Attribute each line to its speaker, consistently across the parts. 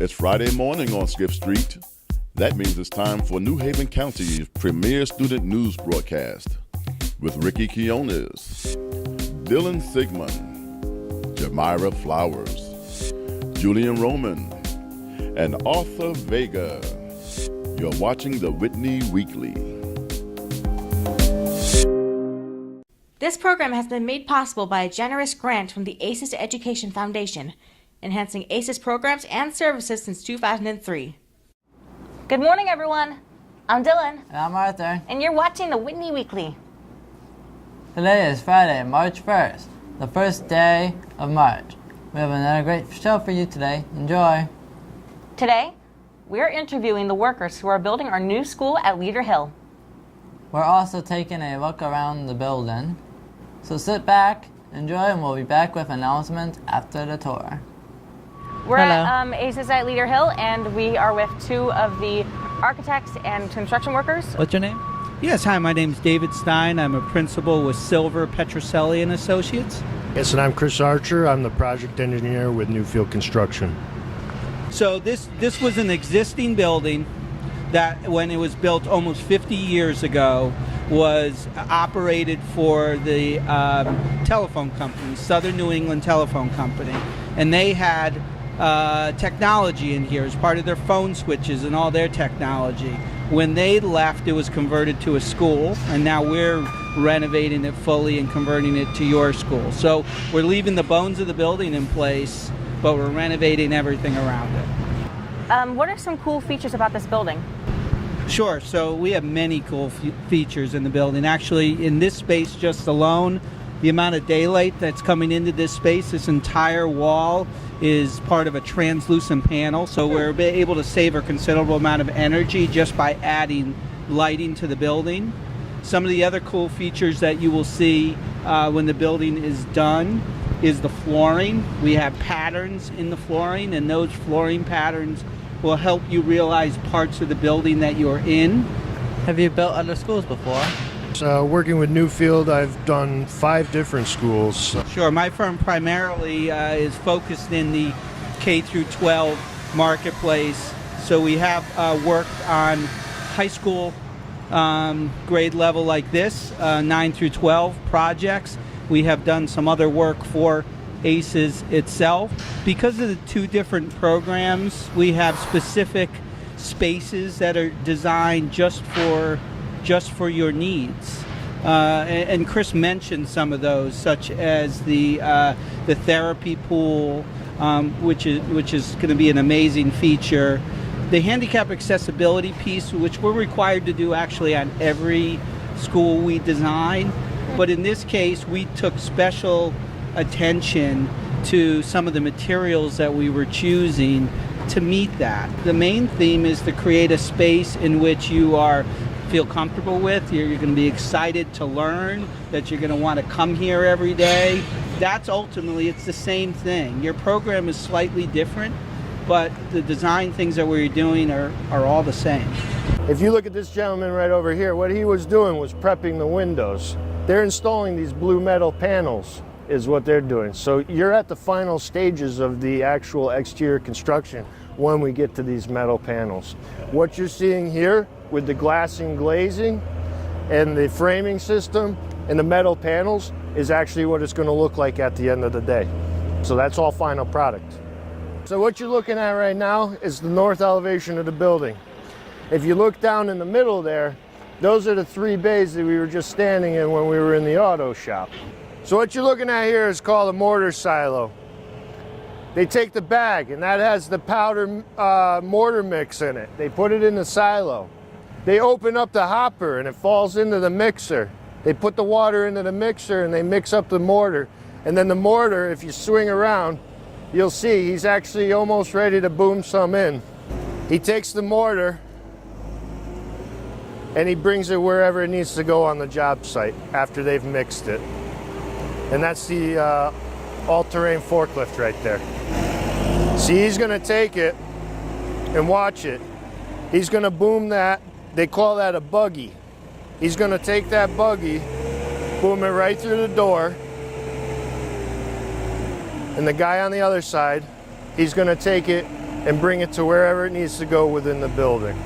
Speaker 1: It's Friday morning on Skip Street. That means it's time for New Haven County's premier student news broadcast with Ricky Quiones, Dyllan Sigmund, Jamira Flowers, Julian Roman, and Arthur Vega. You're watching the Whitney Weekly.
Speaker 2: This program has been made possible by a generous grant from the ACES Education Foundation, enhancing ACES programs and services since 2003. Good morning, everyone. I'm Dyllan.
Speaker 3: And I'm Arthur.
Speaker 2: And you're watching the Whitney Weekly.
Speaker 3: Today is Friday, March 1st, the first day of March. We have another great show for you today. Enjoy.
Speaker 2: Today, we're interviewing the workers who are building our new school at Leeder Hill.
Speaker 3: We're also taking a look around the building. So sit back, enjoy, and we'll be back with announcements after the tour.
Speaker 2: We're at ACES at Leeder Hill, and we are with two of the architects and construction workers.
Speaker 3: What's your name?
Speaker 4: Yes, hi, my name's David Stein. I'm a principal with Silver, Petroselli and Associates.
Speaker 5: Yes, and I'm Chris Archer. I'm the project engineer with Newfield Construction.
Speaker 4: So this was an existing building that, when it was built almost 50 years ago, was operated for the telephone company, Southern New England Telephone Company. And they had technology in here as part of their phone switches and all their technology. When they left, it was converted to a school, and now we're renovating it fully and converting it to your school. So we're leaving the bones of the building in place, but we're renovating everything around it.
Speaker 2: What are some cool features about this building?
Speaker 4: Sure, so we have many cool features in the building. Actually, in this space just alone, the amount of daylight that's coming into this space, this entire wall is part of a translucent panel, so we're able to save a considerable amount of energy just by adding lighting to the building. Some of the other cool features that you will see when the building is done is the flooring. We have patterns in the flooring, and those flooring patterns will help you realize parts of the building that you're in.
Speaker 3: Have you built other schools before?
Speaker 5: So working with Newfield, I've done 5 different schools.
Speaker 4: Sure, my firm primarily is focused in the K through 12 marketplace. So we have worked on high school grade level like this, 9 through 12 projects. We have done some other work for ACES itself. Because of the 2 different programs, we have specific spaces that are designed just for your needs. And Chris mentioned some of those, such as the therapy pool, which is going to be an amazing feature. The handicap accessibility piece, which we're required to do actually on every school we design. But in this case, we took special attention to some of the materials that we were choosing to meet that. The main theme is to create a space in which you feel comfortable with, you're going to be excited to learn, that you're going to want to come here every day. That's ultimately, it's the same thing. Your program is slightly different, but the design things that we're doing are all the same.
Speaker 5: If you look at this gentleman right over here, what he was doing was prepping the windows. They're installing these blue metal panels is what they're doing. So you're at the final stages of the actual exterior construction when we get to these metal panels. What you're seeing here with the glass and glazing and the framing system and the metal panels is actually what it's going to look like at the end of the day. So that's all final product. So what you're looking at right now is the north elevation of the building. If you look down in the middle there, those are the 3 bays that we were just standing in when we were in the auto shop. So what you're looking at here is called a mortar silo. They take the bag, and that has the powder mortar mix in it. They put it in the silo. They open up the hopper, and it falls into the mixer. They put the water into the mixer, and they mix up the mortar. And then the mortar, if you swing around, you'll see he's actually almost ready to boom some in. He takes the mortar, and he brings it wherever it needs to go on the job site after they've mixed it. And that's the all-terrain forklift right there. See, he's going to take it and watch it. He's going to boom that. They call that a buggy. He's going to take that buggy, boom it right through the door, and the guy on the other side, he's going to take it and bring it to wherever it needs to go within the building.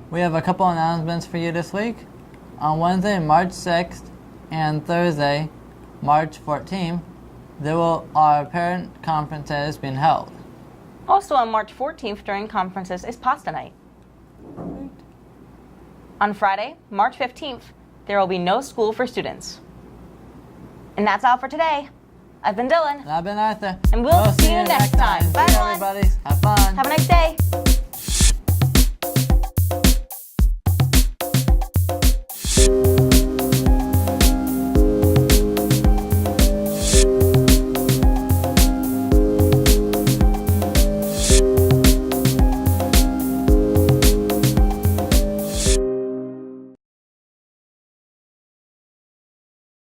Speaker 3: We have a couple announcements for you this week. On Wednesday, March 6th and Thursday, March 14th, are parent conferences being held.
Speaker 2: Also on March 14th during conferences is pasta night. On Friday, March 15th, there will be no school for students. And that's all for today. I've been Dylan.
Speaker 3: And I've been Arthur.
Speaker 2: And we'll see you next time. Bye,
Speaker 3: See you,
Speaker 2: everyone.
Speaker 3: everybody. Have fun.
Speaker 2: Have a nice day.